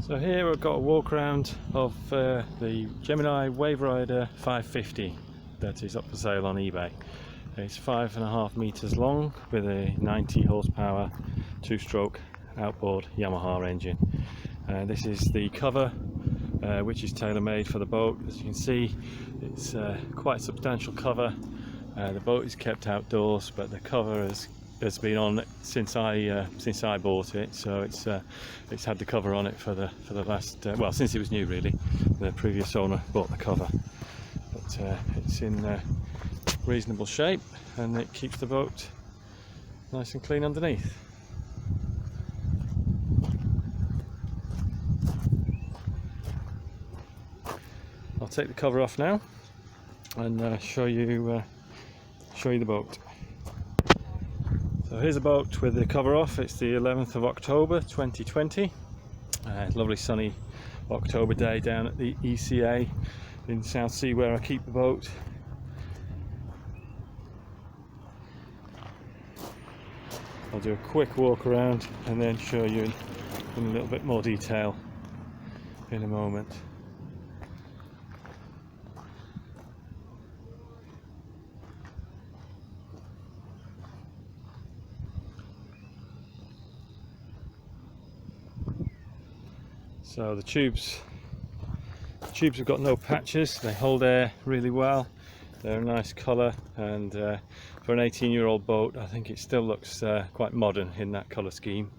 So here I've got a walk around of the Gemini Waverider 550 that is up for sale on eBay. It's 5.5 meters long with a 90 horsepower 2-stroke outboard Yamaha engine. This is the cover, which is tailor-made for the boat. As you can see, it's quite a substantial cover. The boat is kept outdoors, but the cover has been on since I bought it, so it's had the cover on it for the last well, since it was new really. The previous owner bought the cover, but it's in reasonable shape and it keeps the boat nice and clean underneath. I'll take the cover off now and show you the boat. So here's a boat with the cover off. It's the 11th of October 2020. Lovely sunny October day down at the ECA in South Sea where I keep the boat. I'll do a quick walk around and then show you in a little bit more detail in a moment. So the tubes have got no patches, they hold air really well, they're a nice colour, and for an 18-year-old boat I think it still looks quite modern in that colour scheme.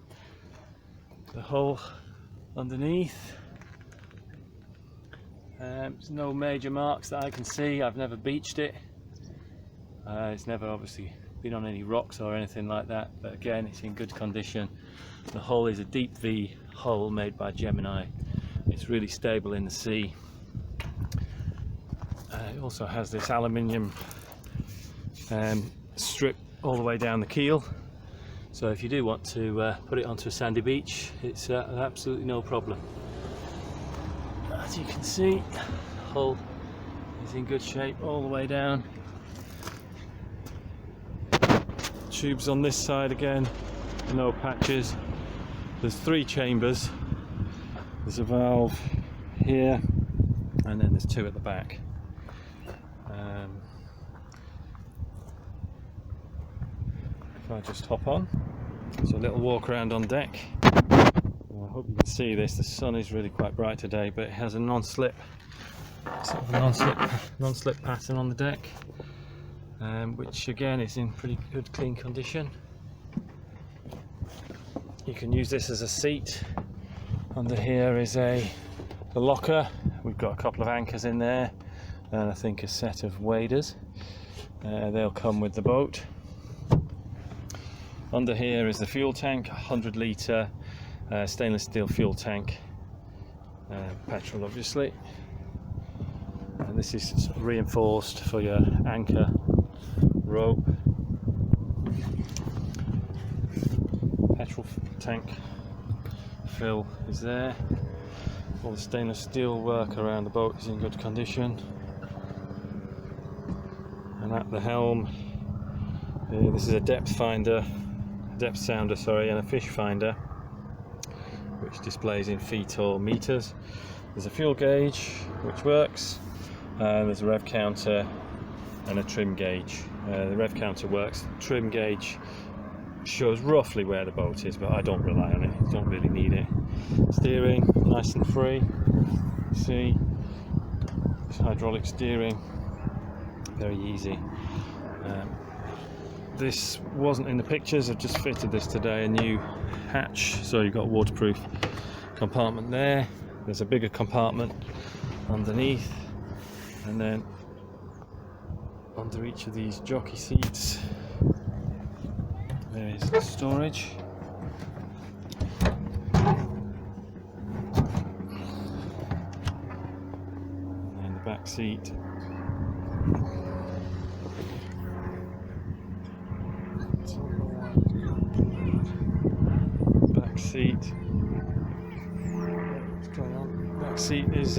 The hull underneath, there's no major marks that I can see. I've never beached it, it's never obviously been on any rocks or anything like that, but again it's in good condition. The hull is a deep V hull made by Gemini. It's really stable in the sea. It also has this aluminium strip all the way down the keel, so if you do want to put it onto a sandy beach, it's absolutely no problem. As you can see, the hull is in good shape all the way down. Tubes on this side again, no patches. There's 3 chambers. There's a valve here and then there's 2 at the back. If I just hop on, so a little walk around on deck. I hope you can see this. The sun is really quite bright today, but it has a non-slip non-slip pattern on the deck, which again is in pretty good clean condition. You can use this as a seat. Under here is the locker. We've got a couple of anchors in there and I think a set of waders. They'll come with the boat. Under here is the fuel tank, 100 litre stainless steel fuel tank, petrol obviously. And this is sort of reinforced for your anchor rope. Petrol tank fill is there. All the stainless steel work around the boat is in good condition. And at the helm, this is a depth sounder, and a fish finder, which displays in feet or meters. There's a fuel gauge which works, and there's a rev counter and a trim gauge. The rev counter works. The trim gauge shows roughly where the boat is, but I don't rely on it, don't really need it. Steering, nice and free. See, it's hydraulic steering, very easy. This wasn't in the pictures, I've just fitted this today, a new hatch, so you've got a waterproof compartment there. There's a bigger compartment underneath, and then under each of these jockey seats there is the storage. And the back seat. Back seat. What's going on? Back seat is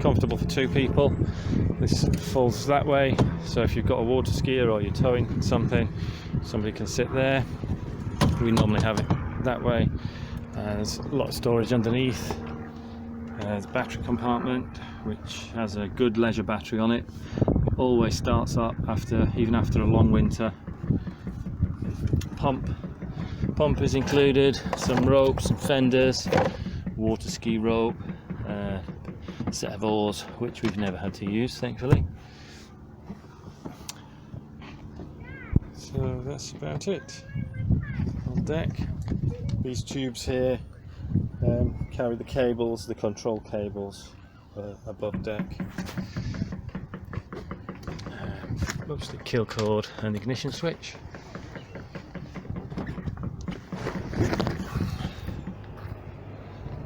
comfortable for 2 people. This folds that way, so if you've got a water skier or you're towing something, somebody can sit there. We normally have it that way. There's a lot of storage underneath. There's a battery compartment which has a good leisure battery on it. Always starts up even after a long winter. Pump is included, some ropes and fenders, water ski rope, a set of oars which we've never had to use, thankfully. So that's about it on deck. These tubes here carry the cables, the control cables above deck. Mostly kill cord and ignition switch.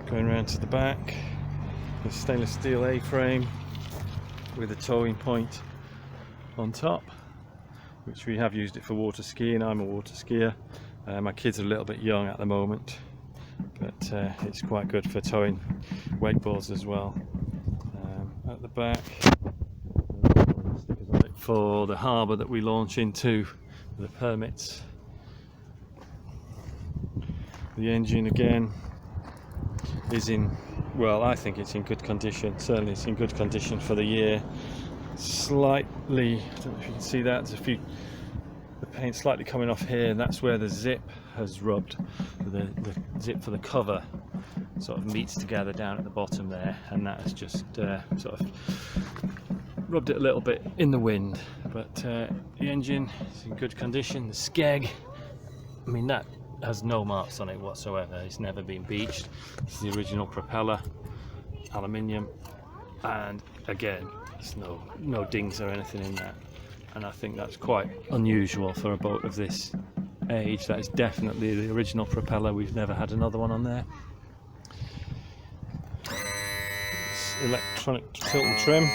Going around to the back, the stainless steel A-frame with a towing point on top, which we have used it for water skiing. I'm a water skier. My kids are a little bit young at the moment, but it's quite good for towing wakeboards as well. At the back, stickers on it for the harbour that we launch into, the permits. The engine again is in, well, I think it's in good condition. Certainly it's in good condition for the year. Slightly, I don't know if you can see that, there's the paint slightly coming off here, and that's where the zip has rubbed. The zip for the cover sort of meets together down at the bottom there, and that has just sort of rubbed it a little bit in the wind. But the engine is in good condition. The skeg, I mean, that has no marks on it whatsoever. It's never been beached. This is the original propeller, aluminium, and again, there's no dings or anything in that. And I think that's quite unusual for a boat of this age. That is definitely the original propeller. We've never had another one on there. It's electronic tilt and trim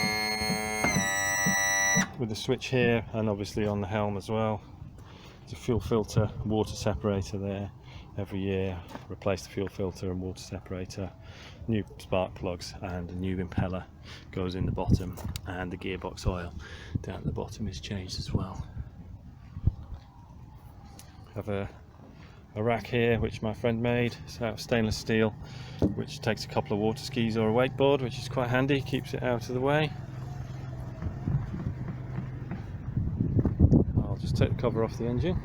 with a switch here, and obviously on the helm as well. It's a fuel filter, water separator there. Every year replace the fuel filter and water separator, new spark plugs, and a new impeller goes in the bottom, and the gearbox oil down at the bottom is changed as well. Have a rack here which my friend made. It's out of stainless steel, which takes a couple of water skis or a wakeboard, which is quite handy, keeps it out of the way. I'll just take the cover off the engine.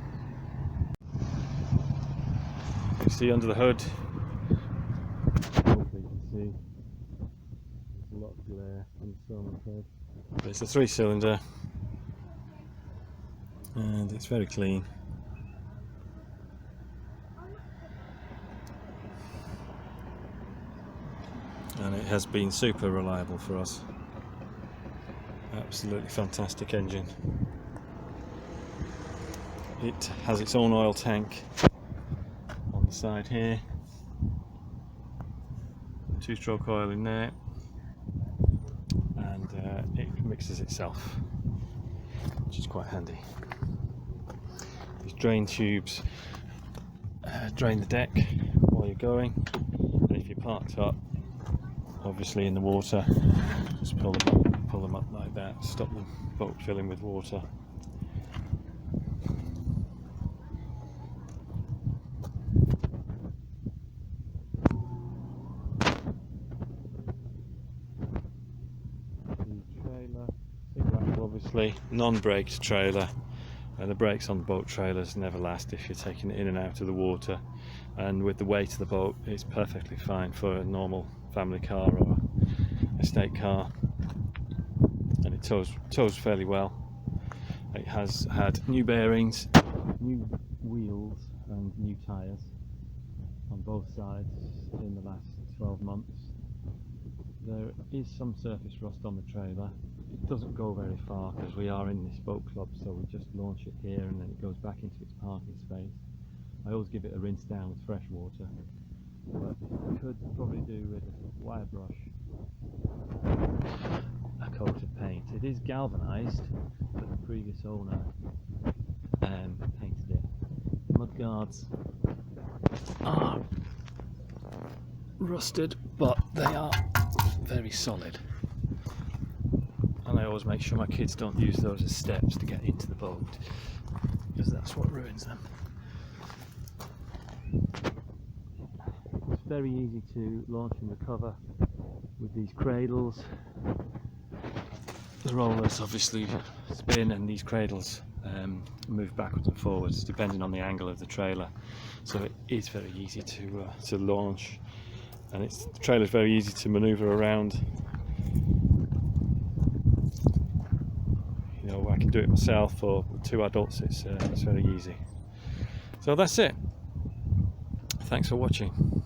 You see under the hood, hopefully you can see, there's a lot of glare on the cylinder head. But it's a 3-cylinder and it's very clean. And it has been super reliable for us. Absolutely fantastic engine. It has its own oil tank on the side here, 2-stroke oil in there, and it mixes itself, which is quite handy. These drain tubes drain the deck while you're going, and if you're parked up obviously in the water, just pull them up like that, stop the boat filling with water. Obviously non-braked trailer, and the brakes on the boat trailers never last if you're taking it in and out of the water, and with the weight of the boat it's perfectly fine for a normal family car or estate car, and it tows fairly well. It has had new bearings, new wheels and new tyres on both sides in the last 12 months. There is some surface rust on the trailer. It doesn't go very far because we are in this boat club, so we just launch it here and then it goes back into its parking space. I always give it a rinse down with fresh water, but I could probably do with a wire brush, a coat of paint. It is galvanised, but the previous owner painted it. Mudguards are rusted, but they are very solid. And I always make sure my kids don't use those as steps to get into the boat, because that's what ruins them. It's very easy to launch and recover with these cradles. The rollers obviously spin, and these cradles move backwards and forwards depending on the angle of the trailer, so it is very easy to launch, and the trailer is very easy to maneuver around. You know, I can do it myself, or 2 adults. It's very easy. So that's it. Thanks for watching.